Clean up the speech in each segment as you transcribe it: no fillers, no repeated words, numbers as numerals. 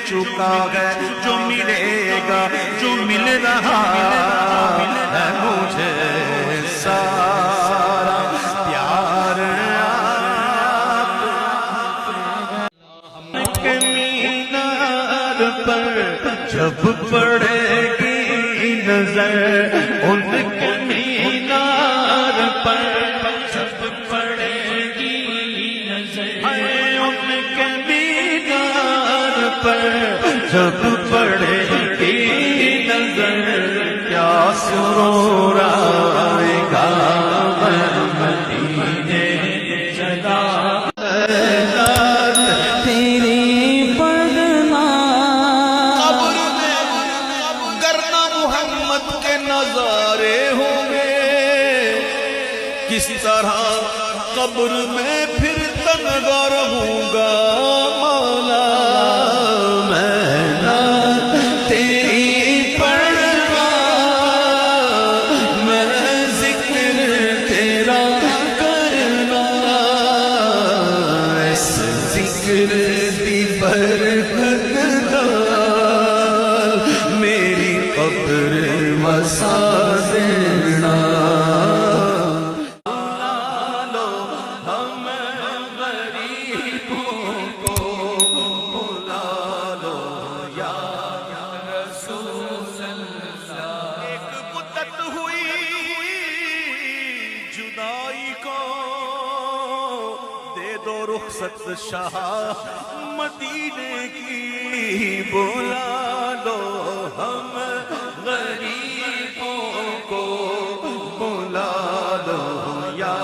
چکا ہے، جو ملے گا، جو مل رہا ہے مجھے سارا پیار آپ کے مینار پر جب پڑے گی نظر، ان کے مینار پر جب پڑے گی نظر، ان کے مینار پر جب پڑے گی نظر، کیا سرور آئے گا مدینے چلا تیری پڑھنا قبر میں کرنا محمد کے نظارے ہوں گے، کس طرح قبر میں پھر تنہا رہوں گا مولا، میں نہ تیری پڑھنا، میں ذکر تیرا کرنا، اس ذکر دی برکت نال میری قبر وسا دینا۔ رخصت شاہ مدینے کی بلا لو، ہم غریبوں کو بلا لو یا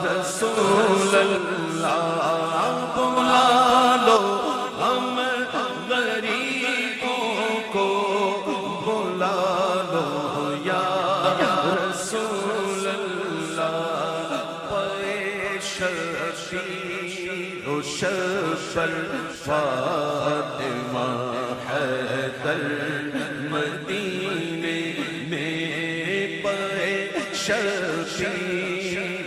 رسول اللہ، بلا لو ہم غریبوں کو بلا لو یا رسول اللہ، شفیع و شفل فاطمہ حیدر مدینے میں پے، شفیع